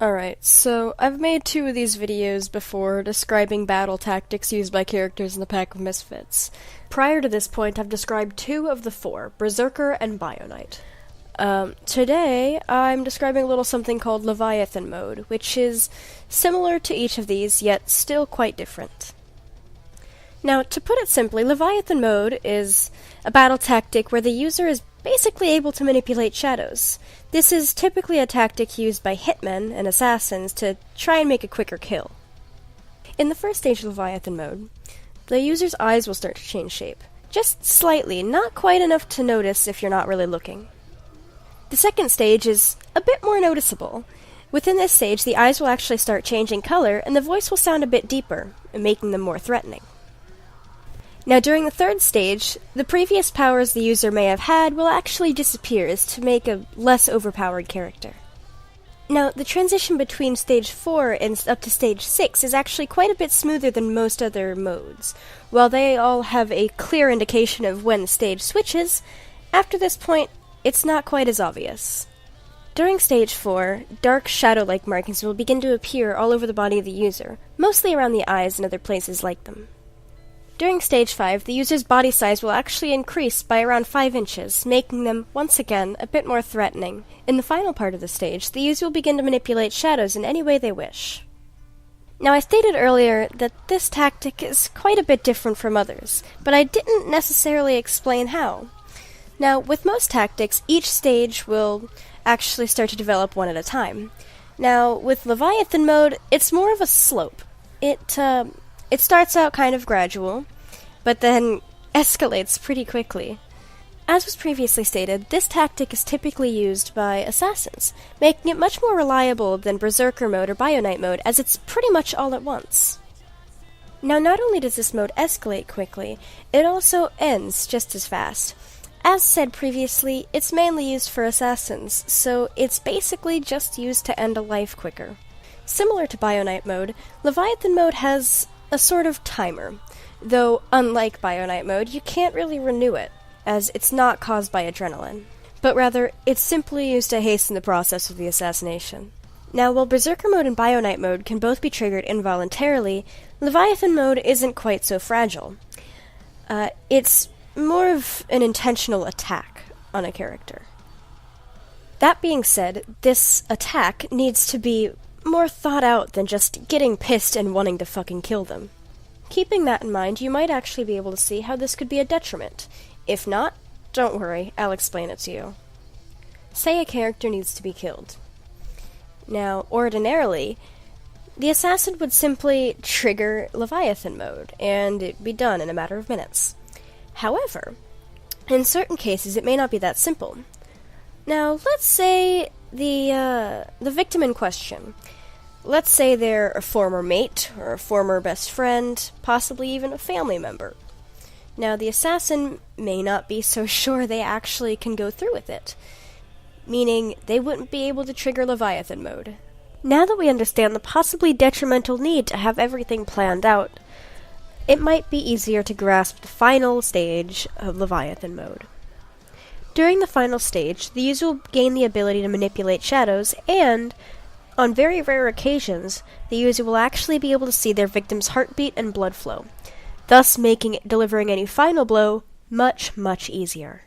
Alright, so I've made 2 of these videos before describing battle tactics used by characters in the Pack of Misfits. Prior to this point, I've described 2 of the 4, Berserker and Bionite. Today, I'm describing a little something called Leviathan mode, which is similar to each of these, yet still quite different. Now, to put it simply, Leviathan mode is a battle tactic where the user is basically able to manipulate shadows. This is typically a tactic used by hitmen and assassins to try and make a quicker kill. In the first stage of Leviathan mode, the user's eyes will start to change shape. Just slightly, not quite enough to notice if you're not really looking. The second stage is a bit more noticeable. Within this stage, the eyes will actually start changing color, and the voice will sound a bit deeper, making them more threatening. Now, during the third stage, the previous powers the user may have had will actually disappear as to make a less overpowered character. Now, the transition between stage 4 and up to stage 6 is actually quite a bit smoother than most other modes. While they all have a clear indication of when the stage switches, after this point, it's not quite as obvious. During stage 4, dark shadow-like markings will begin to appear all over the body of the user, mostly around the eyes and other places like them. During stage 5, the user's body size will actually increase by around 5 inches, making them, once again, a bit more threatening. In the final part of the stage, the user will begin to manipulate shadows in any way they wish. Now, I stated earlier that this tactic is quite a bit different from others, but I didn't necessarily explain how. Now, with most tactics, each stage will actually start to develop one at a time. Now, with Leviathan mode, it's more of a slope. It starts out kind of gradual, but then escalates pretty quickly. As was previously stated, this tactic is typically used by assassins, making it much more reliable than Berserker mode or Bionite mode, as it's pretty much all at once. Now, not only does this mode escalate quickly, it also ends just as fast. As said previously, it's mainly used for assassins, so it's basically just used to end a life quicker. Similar to Bionite mode, Leviathan mode has a sort of timer, though unlike Bionite mode, you can't really renew it, as it's not caused by adrenaline, but rather, it's simply used to hasten the process of the assassination. Now, while Berserker mode and Bionite mode can both be triggered involuntarily, Leviathan mode isn't quite so fragile. It's more of an intentional attack on a character. That being said, this attack needs to be more thought out than just getting pissed and wanting to fucking kill them. Keeping that in mind, you might actually be able to see how this could be a detriment. If not, don't worry, I'll explain it to you. Say a character needs to be killed. Now, ordinarily, the assassin would simply trigger Leviathan mode, and it'd be done in a matter of minutes. However, in certain cases it may not be that simple. Now, let's say the victim in question. Let's say they're a former mate, or a former best friend, possibly even a family member. Now, the assassin may not be so sure they actually can go through with it, meaning they wouldn't be able to trigger Leviathan mode. Now that we understand the possibly detrimental need to have everything planned out, it might be easier to grasp the final stage of Leviathan mode. During the final stage, the user will gain the ability to manipulate shadows, and, on very rare occasions, the user will actually be able to see their victim's heartbeat and blood flow, thus making delivering any final blow much, much easier.